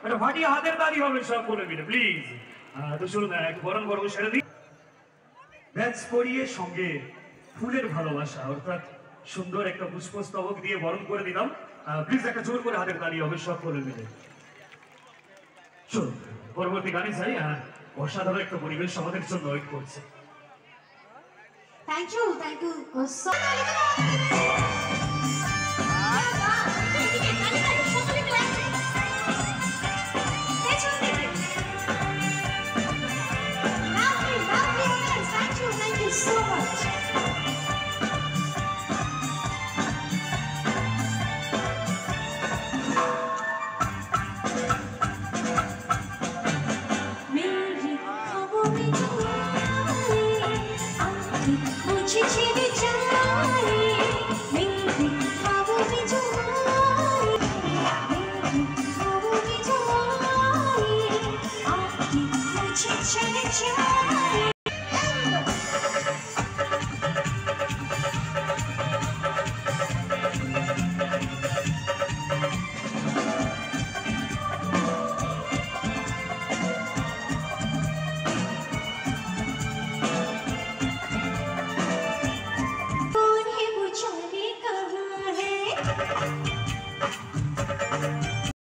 একটা ফাটিয়ে হাতের তালি হবে সব বলে মিলে প্লিজ। তো শুনুন এক বরণ গর্ব সেরে দিই। ব্যাচ পরিয়ে সঙ্গে ফুলের ভালোবাসা অর্থাৎ সুন্দর একটা পুষ্পস্তবক দিয়ে বরণ করে দিলাম। প্লিজ একটা জোর করে হাতের তালি হবে সব বলে মিলে। শুনুন পরবর্তী গানে যাই। অসাধারণ একটা পরিবেশ আমাদের জন্য ওয়েট করছে। Thank you so much. Chit-chat